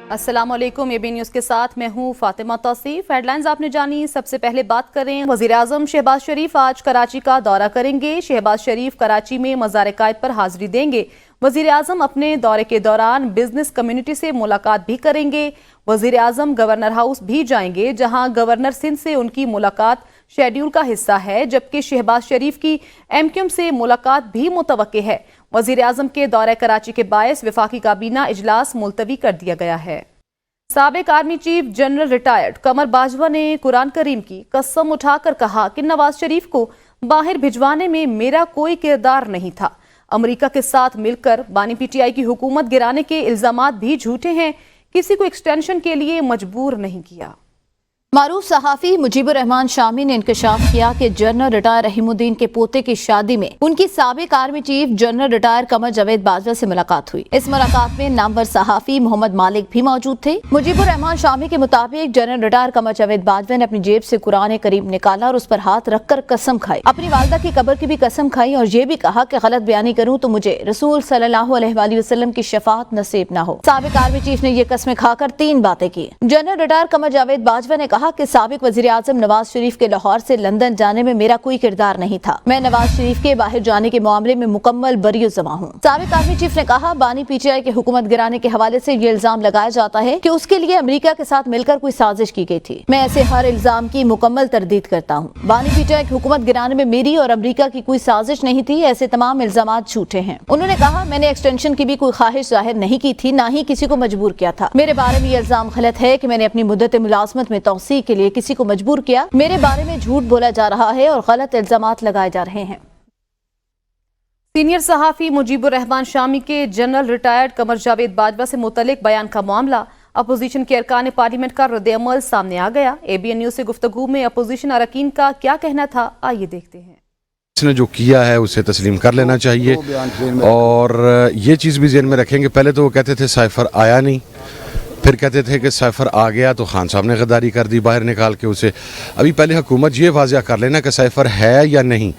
अस्सलाम वालेकुम, AB news के साथ मैं हूं फातिमा तौसीफ। हेडलाइंस आपने जानी, सबसे पहले बात करें। वज़ीर आज़म शहबाज शरीफ आज कराची का दौरा करेंगे। शहबाज शरीफ कराची में मज़ार कायद पर हाजिरी देंगे। वज़ीर आज़म अपने दौरे के दौरान बिजनेस कम्युनिटी से मुलाकात भी करेंगे। वज़ीर आज़म गवर्नर हाउस भी जाएंगे, जहां गवर्नर सिंध से उनकी मुलाकात शेड्यूल का हिस्सा है, जबकि शहबाज शरीफ की MQM से मुलाकात भी मुतवक्के है। वज़ीर आज़म के दौरे कराची के बायस वफाकी काबीना इजलास मुलतवी कर दिया गया है। साबिक आर्मी चीफ जनरल रिटायर्ड कमर बाजवा ने कुरान करीम की कसम उठाकर कहा कि नवाज शरीफ को बाहर भिजवाने में मेरा कोई किरदार नहीं था। अमेरिका के साथ मिलकर बानी PTI की हुकूमत गिराने के इल्जामात भी झूठे हैं। किसी को एक्सटेंशन के लिए मजबूर नहीं किया। मारूफ सहाफ़ी मुजीबुर रहमान शामी ने इंकशाफ किया कि जनरल रिटायर रहीमुद्दीन के पोते की शादी में उनकी साबिक army chief general retire Qamar Javed Bajwa से मुलाकात हुई। इस मुलाकात में नामवर सहाफ़ी मोहम्मद मालिक भी मौजूद थे। मुजीबुर रहमान शामी के मुताबिक जनरल रिटायर कमर जावेद बाजवा ने अपनी जेब से कुरान करीम निकाला और उस पर हाथ रखकर कसम खाई। अपनी वालदा की कब्र की भी कसम खाई और ये भी कहा कि गलत बयानी करूँ तो मुझे रसूल सल्लल्लाहु अलैहि वसल्लम की शफाअत नसीब न हो। साबिक आर्मी चीफ ने ये कसमें खाकर 3 बातें की। जनरल रिटायर कमर जावेद बाजवा ने कहा कि साबिक वजीर आजम नवाज शरीफ के लाहौर से लंदन जाने में मेरा कोई किरदार नहीं था। मैं नवाज शरीफ के बाहर जाने के मामले में मुकम्मल बरीउज़्ज़मा हूँ। साबिक आर्मी चीफ ने कहा, बानी PTI के हुकूमत गिराने के हवाले से ये इल्जाम लगाया जाता है कि उसके लिए अमेरिका के साथ मिलकर कोई साजिश की गई थी। मैं ऐसे हर इल्जाम की मुकम्मल तरदीद करता हूँ। बानी PTI की हुकूमत गिराने में मेरी और अमेरिका की कोई साजिश नहीं थी। ऐसे तमाम इल्जाम झूठे हैं। उन्होंने कहा, मैंने एक्सटेंशन की भी कोई ख्वाहिश जाहिर नहीं की थी, ना ही किसी को मजबूर किया था। मेरे बारे में ये इल्जाम गलत है कि मैंने अपनी मुद्दत मुलाजमत में तौसीह के लिए किसी को मजबूर किया। मेरे बारे में झूठ बोला जा रहा है और गलत इल्जामात लगाए जा रहे हैं। सीनियर सहाफ़ी मुजीबुर रहमान शामी के जनरल रिटायर्ड कमर जावेद बाजवा से मुतल्लिक बयान का मामला अपोजिशन के अरकान पार्लियामेंट का रद्द-ए-अमल सामने आ गया। ABN न्यूज़ से गुफ्तगू में अपोजिशन अरकान का क्या कहना था, आइए देखते हैं। इसने जो किया है उसे तस्लीम कर लेना चाहिए और ये चीज़ भी ज़हन में रखेंगे। पहले तो वो कहते थे साइफर आया नहीं, फिर कहते थे कि साइफर आ गया तो खान साहब ने गद्दारी कर दी बाहर निकाल के उसे। अभी पहले हुकूमत ये वाज़िया कर लेना कि साइफर है या नहीं।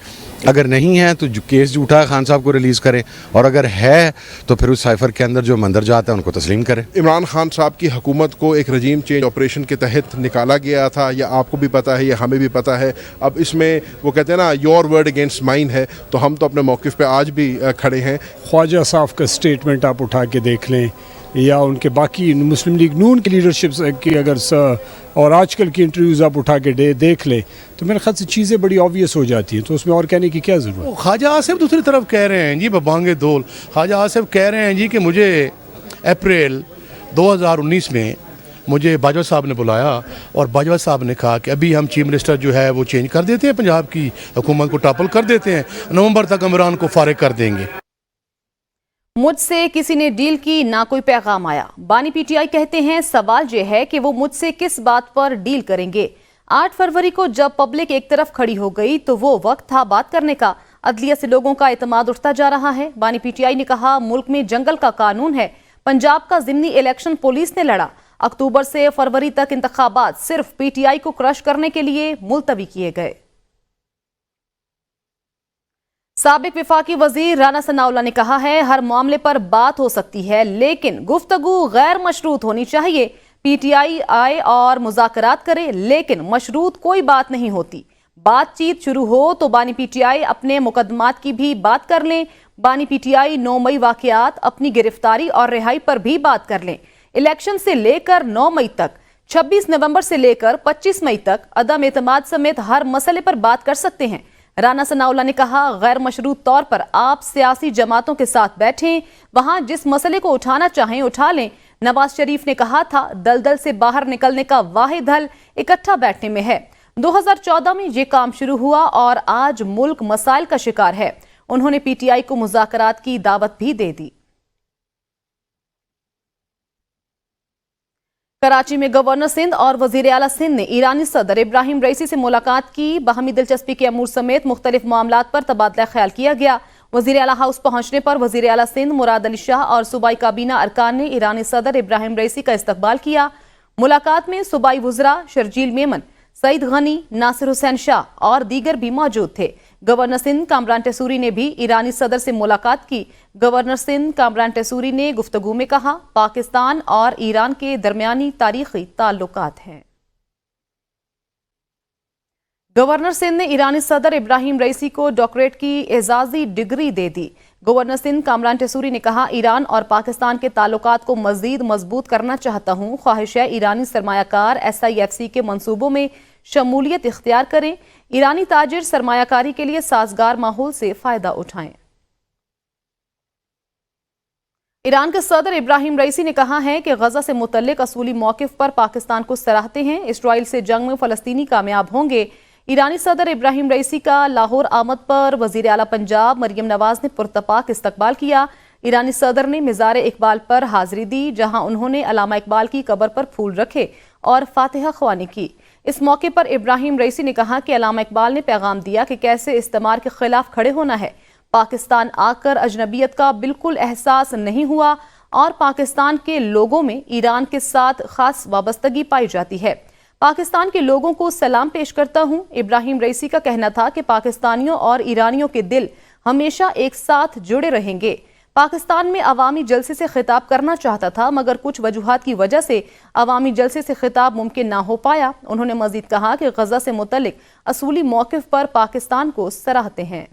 अगर नहीं है तो जो केस झूठा है खान साहब को रिलीज़ करें, और अगर है तो फिर उस साइफर के अंदर जो मंदर जाता है उनको तस्लीम करें। इमरान खान साहब की हुकूमत को एक रजीम चेंज ऑपरेशन के तहत निकाला गया था, या आपको भी पता है, या हमें भी पता है। अब इसमें वो कहते हैं ना, योर वर्ड अगेंस्ट माइन है, तो हम तो अपने मौक़िफ़ पे आज भी खड़े हैं। ख्वाजा साहब का स्टेटमेंट आप उठा के देख लें, या उनके बाकी मुस्लिम लीग नून की लीडरशिप की अगर और आजकल की इंटरव्यूज़ आप उठा के देख लें तो मेरे ख्याल से चीज़ें बड़ी ऑब्वियस हो जाती हैं, तो उसमें और कहने की क्या ज़रूरत है। ख्वाजा आसिफ दूसरी तरफ कह रहे हैं जी बबांगे दोल। ख्वाजा आसिफ कह रहे हैं जी कि मुझे अप्रैल 2019 में मुझे बाजवा साहब ने बुलाया और बाजवा साहब ने कहा कि अभी हम चीफ मिनिस्टर जो है वो चेंज कर देते हैं, पंजाब की हुकूमत को टॉपल कर देते हैं, नवंबर तक इमरान को फारिग कर देंगे। मुझसे किसी ने डील की, ना कोई पैगाम आया। बानी PTI कहते हैं, सवाल यह है कि वो मुझसे किस बात पर डील करेंगे। 8 फरवरी को जब पब्लिक एक तरफ खड़ी हो गई तो वो वक्त था बात करने का। अदलिया से लोगों का एतमाद उठता जा रहा है। बानी PTI ने कहा, मुल्क में जंगल का कानून है। पंजाब का ज़िमनी इलेक्शन पुलिस ने लड़ा। अक्टूबर से फरवरी तक इंतखाबात सिर्फ PTI को क्रश करने के लिए मुलतवी किए गए। साबिक वफाकी वजीर राना सनाउल्लाह ने कहा है, हर मामले पर बात हो सकती है, लेकिन गुफ्तगू गैर मशरूत होनी चाहिए। PTI आए और मुज़ाकरात करे, लेकिन मशरूत कोई बात नहीं होती। बातचीत शुरू हो तो बानी PTI अपने मुकदमात की भी बात कर लें। बानी PTI 9 मई वाक़यात, अपनी गिरफ्तारी और रिहाई पर भी बात कर लें। इलेक्शन से लेकर 9 मई तक, 26 नवंबर से लेकर 25 मई तक अदम एतमाद समेत हर मसले पर बात कर सकते हैं। राना सनाउल्लाह ने कहा, गैर मशरूत तौर पर आप सियासी जमातों के साथ बैठें, वहां जिस मसले को उठाना चाहें उठा लें। नवाज शरीफ ने कहा था, दलदल से बाहर निकलने का वाहिद हल इकट्ठा बैठने में है। 2014 में ये काम शुरू हुआ और आज मुल्क मसाइल का शिकार है। उन्होंने PTI को मुज़ाकरात की दावत भी दे दी। कराची में गवर्नर सिंध और वजीर आला सिंध ने ईरानी सदर इब्राहिम रईसी से मुलाकात की। बाहमी दिलचस्पी के अमूर समेत मुख्तलिफ मामलात पर तबादला ख्याल किया गया। वजीर आला हाउस पहुंचने पर वजीर आला सिंध मुराद अली शाह और सूबाई काबीना अरकान ने ईरानी सदर इब्राहिम रईसी का इस्तकबाल किया। मुलाकात में सूबाई वज़रा शर्जील मेमन, सईद गनी, नासिर हुसैन शाह और दीगर भी मौजूद थे। गवर्नर सिंध कामरान टेसूरी ने भी ईरानी सदर से मुलाकात की। गवर्नर सिंध कामरान टेसूरी ने गुफ्तगू में कहा, पाकिस्तान और ईरान के दरमियानी तारीखी ताल्लुकात हैं। गवर्नर सिंध ने ईरानी सदर इब्राहिम रईसी को डॉक्टरेट की एजाजी डिग्री दे दी। गवर्नर सिंध कामरान टेसूरी ने कहा, ईरान और पाकिस्तान के ताल्लुकात को मजीद मजबूत करना चाहता हूँ। ख्वाहिश है ईरानी सरमायाकार SIFC के मंसूबों में शमूलियत इख्तियार करें। ईरानी ताजिर सरमायाकारी के लिए साजगार माहौल से फायदा उठाएं। ईरान के सदर इब्राहिम रईसी ने कहा है कि गजा से मुतल्लिक असूली मौक़िफ़ पर पाकिस्तान को सराहते हैं। इसराइल से जंग में फ़लस्तीनी कामयाब होंगे। ईरानी सदर इब्राहिम रईसी का लाहौर आमद पर वज़ीर आला पंजाब मरियम नवाज ने पुरतपाक इस्तकबाल किया। ईरानी सदर ने मिज़ार इकबाल पर हाजिरी दी, जहां उन्होंने अलामा इकबाल की कब्र पर फूल रखे और फातिहा ख्वानी की। इस मौके पर इब्राहिम रईसी ने कहा कि अलामा इकबाल ने पैगाम दिया कि कैसे इस्तेमार के खिलाफ खड़े होना है। पाकिस्तान आकर अजनबियत का बिल्कुल एहसास नहीं हुआ और पाकिस्तान के लोगों में ईरान के साथ खास वाबस्तगी पाई जाती है। पाकिस्तान के लोगों को सलाम पेश करता हूं। इब्राहिम रईसी का कहना था कि पाकिस्तानियों और ईरानियों के दिल हमेशा एक साथ जुड़े रहेंगे। पाकिस्तान में अवामी जलसे से खिताब करना चाहता था, मगर कुछ वजूहात की वजह से अवामी जलसे से खिताब मुमकिन ना हो पाया। उन्होंने मजीद कहा कि गजा से मुतल्लिक असूली मौक़िफ़ पर पाकिस्तान को सराहते हैं।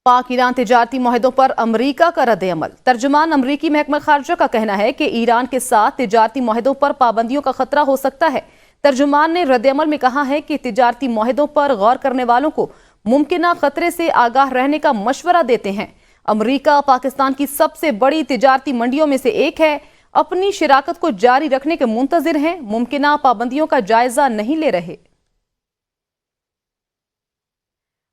पाक ईरान तिजारती मुआहदों पर अमरीका का रद्द अमल। तर्जुमान अमरीकी महकमा खारजा का कहना है कि ईरान के साथ तिजारती मुआहदों पर पाबंदियों का खतरा हो सकता है। तर्जुमान ने रद्द अमल में कहा है कि तिजारती मुआहदों पर गौर करने वालों को मुमकिना खतरे से आगाह रहने का मशवरा देते हैं। अमरीका पाकिस्तान की सबसे बड़ी तिजारती मंडियों में से एक है। अपनी शिराकत को जारी रखने के मुंतजिर हैं। मुमकिना पाबंदियों का जायजा नहीं ले रहे।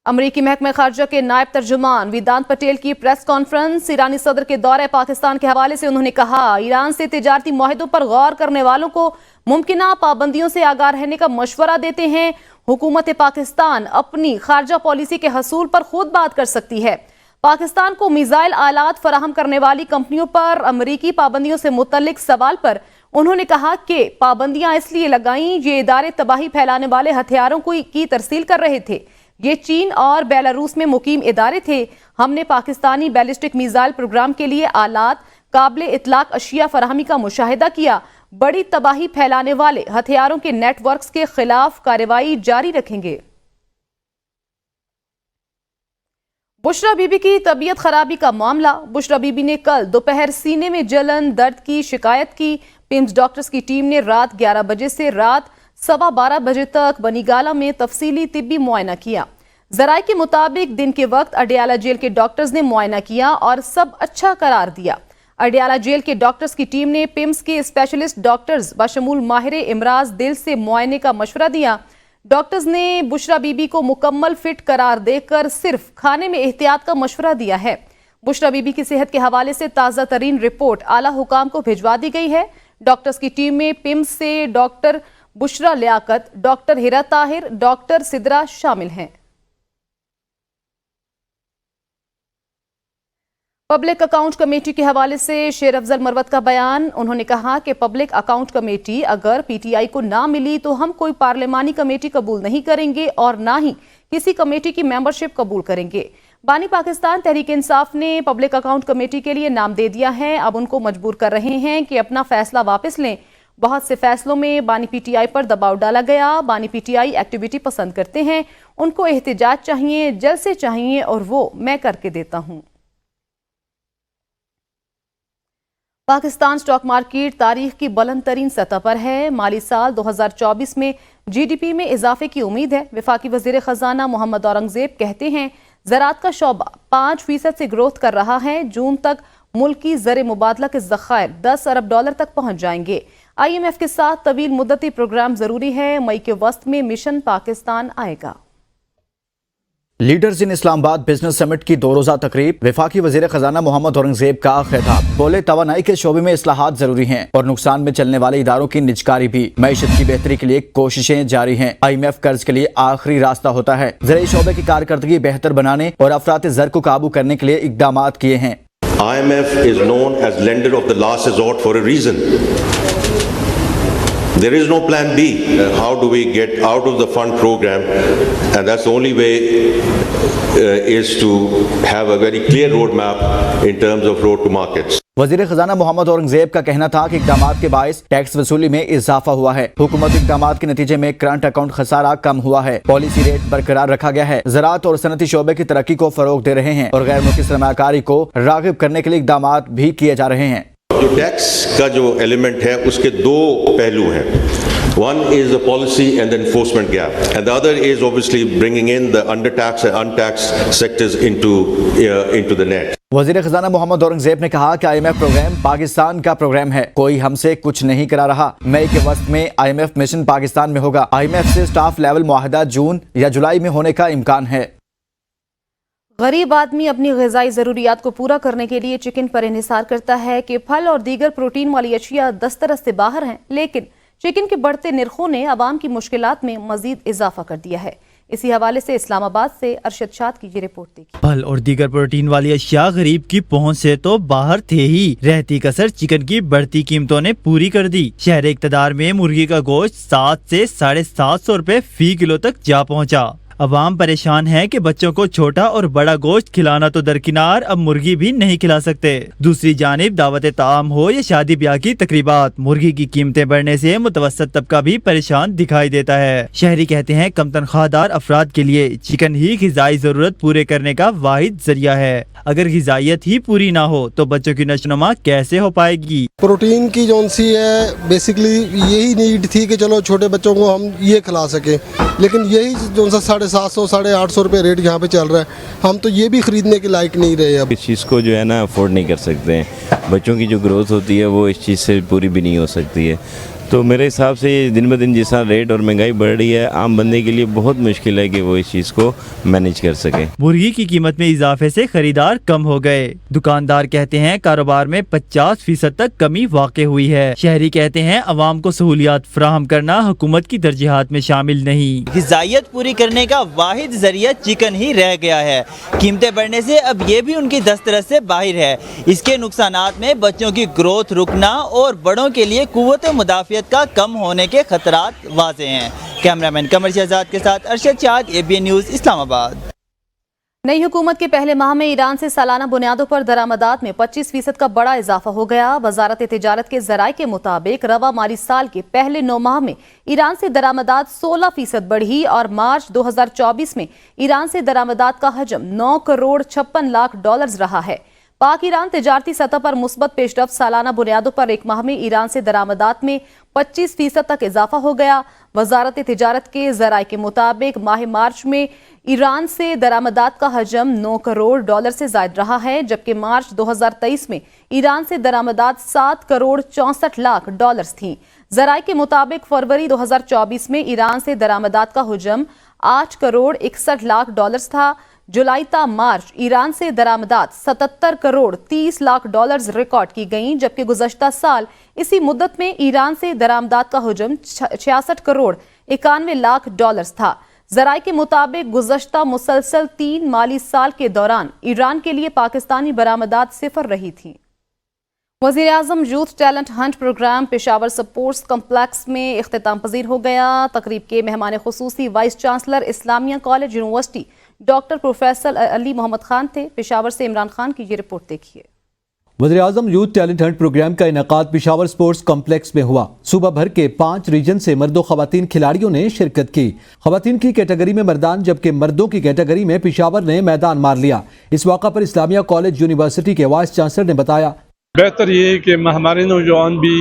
अमरीकी महकमा खारजा के नायब तर्जुमान वेदांत पटेल की प्रेस कॉन्फ्रेंस। ईरानी सदर के दौरे पाकिस्तान के हवाले से उन्होंने कहा, ईरान से तिजारती मुआहदों पर गौर करने वालों को मुमकिना पाबंदियों से आगाह रहने का मशवरा देते हैं। हुकूमत पाकिस्तान अपनी खारजा पॉलिसी के हसूल पर खुद बात कर सकती है। पाकिस्तान को मिसाइल आलात फराहम करने वाली कंपनियों पर अमरीकी पाबंदियों से मुतल्लिक सवाल पर उन्होंने कहा कि पाबंदियां इसलिए लगाईं, ये इदारे तबाही फैलाने वाले हथियारों की तरसील कर रहे थे। ये चीन और बेलारूस में मुकीम इदारे थे। हमने पाकिस्तानी बैलिस्टिक मिसाइल प्रोग्राम के लिए आलात, काबिल इतलाक अशिया फराहमी का मुशाहिदा किया। बड़ी तबाही फैलाने वाले हथियारों के नेटवर्क्स के खिलाफ कार्रवाई जारी रखेंगे। बुशरा बीबी की तबीयत खराबी का मामला। बुशरा बीबी ने कल दोपहर सीने में जलन दर्द की शिकायत की। पिम्स डॉक्टर्स की टीम ने रात 11 बजे से रात 12:15 बजे तक बनीगाला में तफसीली तिब्बी मुआयना किया। जराये के मुताबिक दिन के वक्त अडियाला जेल के डॉक्टर्स ने मुआयना किया और सब अच्छा करार दिया। अडियाला जेल के डॉक्टर्स की टीम ने पिम्स के स्पेशलिस्ट डॉक्टर्स बशमूल माहिर इमराज दिल से मुआयने का मशवरा दिया। डॉक्टर्स ने बुशरा बीबी को मुकम्मल फिट करार देकर सिर्फ खाने में एहतियात का मशवरा दिया है। बुशरा बीबी की सेहत के हवाले से ताज़ा तरीन रिपोर्ट आला हुकाम को भिजवा दी गई है। डॉक्टर्स की टीम में पिम्स से डॉक्टर बुशरा लियाकत, डॉक्टर हिरा ताहिर, डॉक्टर सिद्रा शामिल हैं। पब्लिक अकाउंट कमेटी के हवाले से शेर अफजल मरवत का बयान। उन्होंने कहा कि पब्लिक अकाउंट कमेटी अगर PTI को ना मिली तो हम कोई पार्लिमानी कमेटी कबूल नहीं करेंगे और ना ही किसी कमेटी की मेंबरशिप कबूल करेंगे। बानी पाकिस्तान तहरीक इंसाफ ने पब्लिक अकाउंट कमेटी के लिए नाम दे दिया है। अब उनको मजबूर कर रहे हैं कि अपना फैसला वापस लें। बहुत से फैसलों में बानी PTI पर दबाव डाला गया। बानी PTI एक्टिविटी पसंद करते हैं, उनको एहतिजाज चाहिए, जलसे चाहिए और वो मैं करके देता हूं। पाकिस्तान स्टॉक मार्केट तारीख की बुलंद तरीन सतह पर है। माली साल 2024 में GDP में इजाफे की उम्मीद है। वफाकी वजीर खजाना मोहम्मद औरंगजेब कहते हैं ज़राअत का शोबा 5% से ग्रोथ कर रहा है। जून तक मुल्की ज़र मुबादला के ज़खायर $10 अरब तक पहुंच जाएंगे। IMF के साथ तवील मुद्दती प्रोग्राम जरूरी है। मई के वस्त में मिशन पाकिस्तान आएगा। Leaders in Islamabad business summit की 2 रोज़ा तकरीब। वफाकी वज़ीर खजाना मोहम्मद औरंगजेब का खिताब। बोले, तवानाई के शोबे में इस्लाहात जरूरी हैं और नुकसान में चलने वाले इदारों की निजकारी भी। मईशत की बेहतरी के लिए कोशिशें जारी हैं। IMF कर्ज के लिए आखिरी रास्ता होता है। ज़राई शोबे की कारकर्दगी बेहतर बनाने और अफरात ज़र को काबू करने के लिए इकदाम किए हैं। IMF is known as lender of the last resort for a reason. There is no plan B. How do we get out of the fund program? And that's the only way is to have a very clear roadmap in terms of road to markets. वजीर खजाना मोहम्मद औरंगजेब का कहना था कि इक़दामात के बायस tax वसूली में इजाफा हुआ है। हुकूमती इक़दामात के नतीजे में करंट अकाउंट खसारा कम हुआ है। पॉलिसी रेट बरकरार रखा गया है। ज़राअत और सनती शोबे की तरक्की को फरोग दे रहे हैं और गैर मुल्की सरमायाकारी को राग़िब करने के लिए इक़दामात भी किए जा रहे हैं। जो टैक्स का जो एलिमेंट है उसके दो पहलू हैं. One is the policy and the enforcement gap, and the other is obviously bringing in the undertaxed and untaxed sectors into the net. वज़ीर ख़ज़ाना मोहम्मद औरंगजेब ने कहा कि IMF प्रोग्राम पाकिस्तान का प्रोग्राम है, कोई हमसे कुछ नहीं करा रहा। मई के वक्त में IMF मिशन पाकिस्तान में होगा। IMF से स्टाफ लेवल मुआहदा जून या जुलाई में होने का इम्कान है। गरीब आदमी अपनी ग़िज़ाई ज़रूरियात को पूरा करने के लिए चिकन पर इन्हिसार करता है कि फल और दीगर प्रोटीन वाली अशिया दस्तरस से बाहर हैं, लेकिन चिकन के बढ़ते निर्खों ने अवाम की मुश्किलात में मजीद इजाफा कर दिया है। इसी हवाले से इस्लामाबाद से अरशद शाद की ये रिपोर्ट देखी। फल और दीगर प्रोटीन वाली अशिया गरीब की पहुंच से तो बाहर थे ही, रहती कसर चिकन की बढ़ती कीमतों ने पूरी कर दी। शहर इक़्तिदार में मुर्गी का गोश्त 7 से 750 रुपए फी किलो तक जा पहुंचा। अवाम परेशान है कि बच्चों को छोटा और बड़ा गोश्त खिलाना तो दरकिनार, अब मुर्गी भी नहीं खिला सकते। दूसरी जानिब दावत ताम हो या शादी ब्याह की तकरीबात, मुर्गी की कीमतें बढ़ने से मुतवस्सत तबका भी परेशान दिखाई देता है। शहरी कहते हैं कम तनख्वाहदार अफराद के लिए चिकन ही ग़िज़ाई ज़रूरत पूरे करने का वाहिद जरिया है। अगर ग़िज़ाइयत ही पूरी ना हो तो बच्चों की नशोनुमा कैसे हो पाएगी। प्रोटीन की जौन सी है बेसिकली यही नीड थी कि चलो छोटे बच्चों को हम ये खिला सकें, लेकिन यही जो सा 750 850 रुपये रेट यहाँ पे चल रहा है, हम तो ये भी ख़रीदने के लायक नहीं रहे। अब इस चीज़ को जो है ना अफोर्ड नहीं कर सकते हैं। बच्चों की जो ग्रोथ होती है वो इस चीज़ से पूरी भी नहीं हो सकती है। तो मेरे हिसाब से दिन ब दिन जिस रेट और महंगाई बढ़ रही है, आम बंदे के लिए बहुत मुश्किल है कि वो इस चीज़ को मैनेज कर सके। मुर्गी की कीमत में इजाफे से खरीदार कम हो गए। दुकानदार कहते हैं कारोबार में 50% तक कमी वाक़ई हुई है। शहरी कहते हैं अवाम को सहूलियात फराहम करना हुकूमत की तरजीहात में शामिल नहीं। ग़िज़ाइयत पूरी करने का वाहिद जरिया चिकन ही रह गया है। कीमतें बढ़ने से अब ये भी उनकी दस्तरस से बाहर है। इसके नुकसानात में बच्चों की ग्रोथ रुकना और बड़ों के लिए कुव्वत मुदाफ़ियत का कम होने के खतरात वाज़ेह हैं। कैमरामैन कमर शहजाद के साथ अरशद शाद, ABN न्यूज़, इस्लामाबाद। नई हुकूमत के पहले माह में ईरान से सालाना बुनियादों पर दरामदात में 25% का बड़ा इजाफा हो गया। वजारत तिजारत के ज़राए के मुताबिक रवा माली साल के पहले 9 माह में ईरान से दरामदात 16% बढ़ी और मार्च 2024 में ईरान से दरामदात का हजम 9 करोड़ 56 लाख डॉलर्स रहा है। पाक ईरान तिजारती सतह पर मुस्बत पेशरफ्त, सालाना बुनियादों पर एक माह में ईरान से दरामदात में 25% तक इजाफा हो गया। वजारत तिजारत के ज़राए के मुताबिक माह मार्च में ईरान से दरामदात का हजम 9 करोड़ डॉलर से ज़ायद रहा है, जबकि मार्च 2023 में ईरान से दरामदात 7 करोड़ 64 लाख डॉलर्स थी। ज़राए के मुताबिक फरवरी 2024 में ईरान से दरामदात का हजम 8 करोड़ 61 लाख डॉलर्स था। जुलाई ता मार्च ईरान से दरामदात 77 करोड़ 30 लाख डॉलर्स रिकॉर्ड की गईं, जबकि गुज़श्ता साल इसी मुद्दत में ईरान से दरामदात का हजम 66 करोड़ 91 लाख डॉलर्स था। ज़राए के मुताबिक गुज़श्ता मुसलसल 3 माली साल के दौरान ईरान के लिए पाकिस्तानी बरामदात सिफर रही थी। वज़ीर आज़म youth talent hunt programme Peshawar sports complex में इख्तिताम पजीर हो गया। तकरीब के मेहमान खुसूसी vice chancellor Islamia college university doctor professor Ali Mohammad Khan थे। पेशावर से इमरान खान की ये रिपोर्ट देखिए। वज़ीर आज़म यूथ टैलेंट हंट प्रोग्राम का इनेकाद पेशावर स्पोर्ट्स कॉम्प्लेक्स में हुआ। सूबा भर के 5 रीजन से मर्द और ख़वातीन खिलाड़ियों ने शिरकत की। ख़वातीन की कैटेगरी में मर्दान, जबकि मर्दों की कैटेगरी में पेशावर ने मैदान मार लिया। इस मौका पर इस्लामिया कॉलेज यूनिवर्सिटी के वाइस चांसलर ने बताया, बेहतर ये है कि हमारे नौजवान भी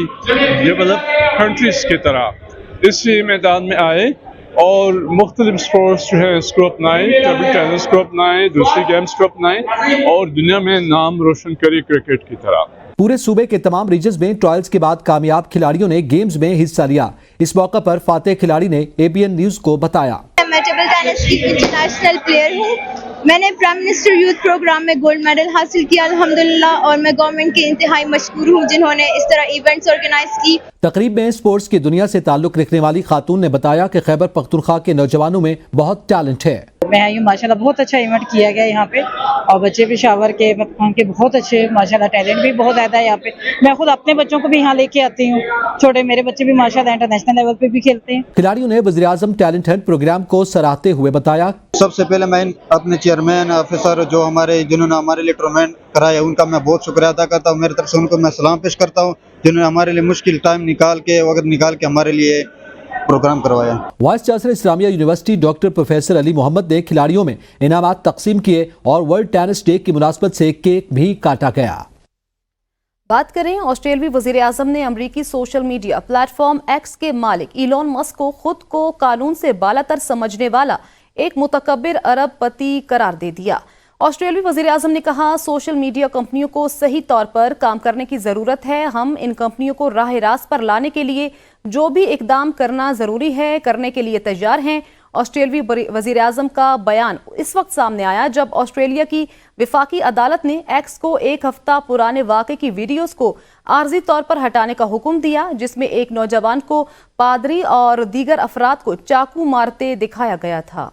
डेवलप कंट्रीज की तरह इस मैदान में आए और मुख्तलिफ स्पोर्ट्स जो है इसको अपनाएं, टेबल टेनिस को अपनाएं, दूसरी गेम्स को अपनाएं और दुनिया में नाम रोशन करे क्रिकेट की तरह। पूरे सूबे के तमाम रीजन्स में ट्रायल्स के बाद कामयाब खिलाड़ियों ने गेम्स में हिस्सा लिया। इस मौका पर फातेह खिलाड़ी ने ABN न्यूज़ को बताया, मैं टेबल टेनिस की इंटरनेशनल प्लेयर हूँ میں نے پرائم منسٹر یوتھ پروگرام میں گولڈ میڈل حاصل کیا الحمدللہ، اور میں گورنمنٹ کی انتہائی مشکور ہوں جنہوں نے اس طرح ایونٹس آرگنائز کی۔ تقریب میں اسپورٹس کی دنیا سے تعلق رکھنے والی خاتون نے بتایا کہ خیبر پختونخوا کے نوجوانوں میں بہت ٹیلنٹ ہے۔ میں آئی ہوں، ماشاءاللہ بہت اچھا ایونٹ کیا گیا یہاں پہ، اور بچے پشاور کے پختون کے بہت اچھے، ماشاءاللہ ٹیلنٹ بھی بہت زیادہ ہے یہاں پہ۔ میں خود اپنے بچوں کو بھی یہاں لے کے آتی ہوں، چھوٹے میرے بچے بھی ماشاءاللہ انٹرنیشنل لیول پہ بھی کھیلتے ہیں۔ کھلاڑیوں نے وزیر اعظم ٹیلنٹ ہنٹ پروگرام کو سراہتے ہوئے بتایا، سب سے پہلے میں اپنے چیئرمین آفیسر جو جنہوں نے ہمارے لیے ٹورنامنٹ کرایا ان کا میں بہت شکریہ ادا کرتا ہوں۔ میری طرف سے ان کو میں سلام پیش کرتا ہوں جنہوں نے ہمارے لیے مشکل ٹائم نکال کے ہمارے لیے پروگرام کروایا۔ وائس چانسلر اسلامیہ یونیورسٹی ڈاکٹر پروفیسر علی محمد نے کھلاڑیوں میں انعامات تقسیم کیے اور ورلڈ ٹینس ڈے کی مناسبت سے کیک بھی کاٹا گیا۔ بات کریں آسٹریلوی وزیر اعظم نے امریکی social media plate form x کے مالک ایلون مسک کو خود کو قانون سے بالاتر سمجھنے والا ایک متکبر ارب پتی قرار دے دیا۔ آسٹریلوی وزیر اعظم نے کہا، سوشل میڈیا کمپنیوں کو صحیح طور پر کام کرنے کی ضرورت ہے۔ ہم ان کمپنیوں کو راہ راست پر لانے کے لیے جو بھی اقدام کرنا ضروری ہے کرنے کے لیے تیار ہیں۔ آسٹریلوی وزیر اعظم کا بیان اس وقت سامنے آیا جب آسٹریلیا کی وفاقی عدالت نے ایکس کو ایک ہفتہ پرانے واقعے کی ویڈیوز کو عارضی طور پر ہٹانے کا حکم دیا، جس میں ایک نوجوان کو پادری اور دیگر افراد کو چاقو مارتے دکھایا گیا تھا۔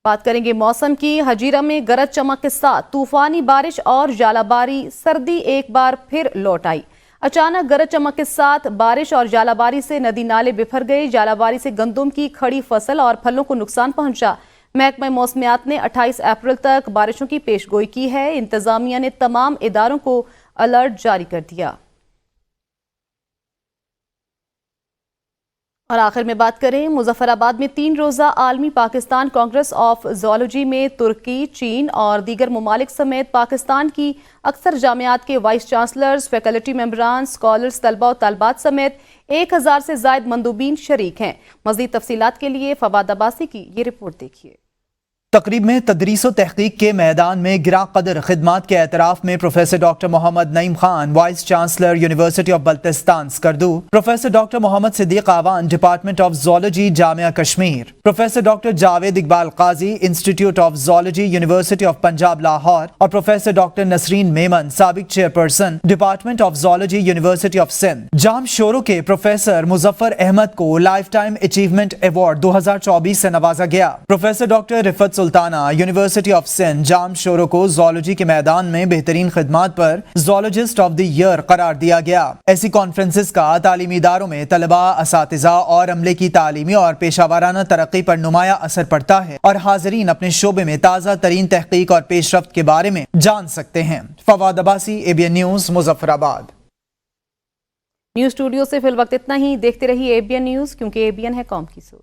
بات کریں گے موسم کی۔ ہجیرہ میں گرج چمک کے ساتھ طوفانی بارش اور ژالہ باری، سردی ایک بار پھر لوٹ آئی۔ اچانک گرج چمک کے ساتھ بارش اور ژالہ باری سے ندی نالے بفر گئے۔ ژالہ باری سے گندم کی کھڑی فصل اور پھلوں کو نقصان پہنچا۔ محکمہ موسمیات نے 28 اپریل تک بارشوں کی پیش گوئی کی ہے۔ انتظامیہ نے تمام اداروں کو الرٹ جاری کر دیا۔ اور آخر میں بات کریں مظفر آباد میں 3 روزہ عالمی پاکستان کانگریس آف زوالوجی میں ترکی، چین اور دیگر ممالک سمیت پاکستان کی اکثر جامعات کے وائس چانسلرز، فیکلٹی ممبران، اسکالرز، طلبہ و طالبات سمیت 1000 سے زائد مندوبین شریک ہیں۔ مزید تفصیلات کے لیے فواد عباسی کی یہ رپورٹ دیکھیے۔ تقریب میں تدریس و تحقیق کے میدان میں گراں قدر خدمات کے اعتراف میں professor doctor Muhammad Naeem Khan, vice chancellor university of Baltistan Skardu, professor doctor Muhammad Siddique Awan, department of zoology Jamia Kashmir, professor doctor Javed Iqbal Qazi, institute of zoology university of Punjab Lahore, اور پروفیسر ڈاکٹر نسرین میمن، سابق chairperson department of zoology university of Sindh. Jam Shoro کے پروفیسر مظفر احمد کو لائف ٹائم اچیومنٹ ایوارڈ 2024 سے نوازا گیا۔ Professor doctor رفت سلطانہ، university of Sindh, Jam Shoro کو zoology کے میدان میں بہترین خدمات پر زوالوجسٹ آف دی ایئر قرار دیا گیا۔ ایسی کانفرنسز کا تعلیمی اداروں میں طلباء، اساتذہ اور عملے کی تعلیمی اور پیشہ ورانہ ترقی پر نمایاں اثر پڑتا ہے اور حاضرین اپنے شعبے میں تازہ ترین تحقیق اور پیش رفت کے بارے میں جان سکتے ہیں۔ فواد عباسی، ABN نیوز، مظفر آباد۔ نیوز اسٹوڈیو سے فی الوقت اتنا ہی۔ دیکھتے رہیے ABN نیوز، کیونکہ ABN ہے قوم کی سوچ۔